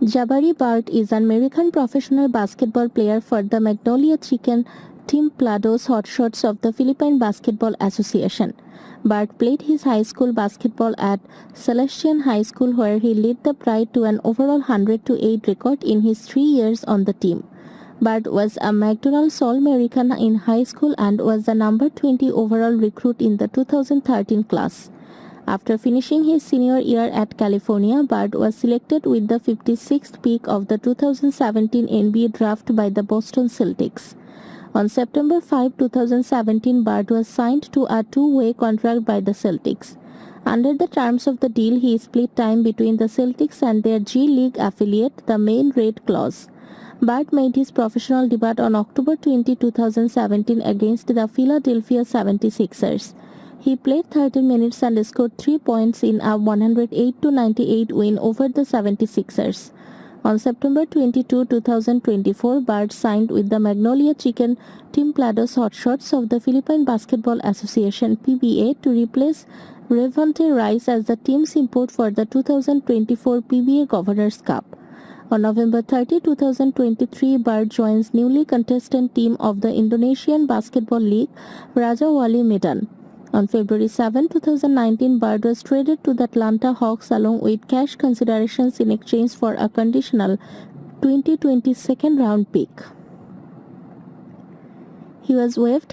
Jabari Bird is an American professional basketball player for the Magnolia Chicken Timplados Hotshots of the Philippine Basketball Association. Bird played his high school basketball at Salesian High School, where he led the Pride to an overall 100-8 record in his 3 years on the team. Bird was a McDonald All-American in high school and was the number 20 overall recruit in the 2013 class. After finishing his senior year at California, Bird was selected with the 56th pick of the 2017 NBA draft by the Boston Celtics. On September 5, 2017, Bird was signed to a two-way contract by the Celtics. Under the terms of the deal, he split time between the Celtics and their G League affiliate, the Main Red Claws. Bird made his professional debut on October 20, 2017 against the Philadelphia 76ers. He played 30 minutes and scored 3 points in a 108-98 win over the 76ers. On September 22, 2024, Bird signed with the Magnolia Chicken Timplados Hotshots of the Philippine Basketball Association (PBA) to replace Revante Rice as the team's import for the 2024 PBA Governors Cup. On November 30, 2023, Bird joins newly contestant team of the Indonesian Basketball League, Raja Wali Medan. On February 7, 2019, Bird was traded to the Atlanta Hawks along with cash considerations in exchange for a conditional 2020 second-round pick. He was waived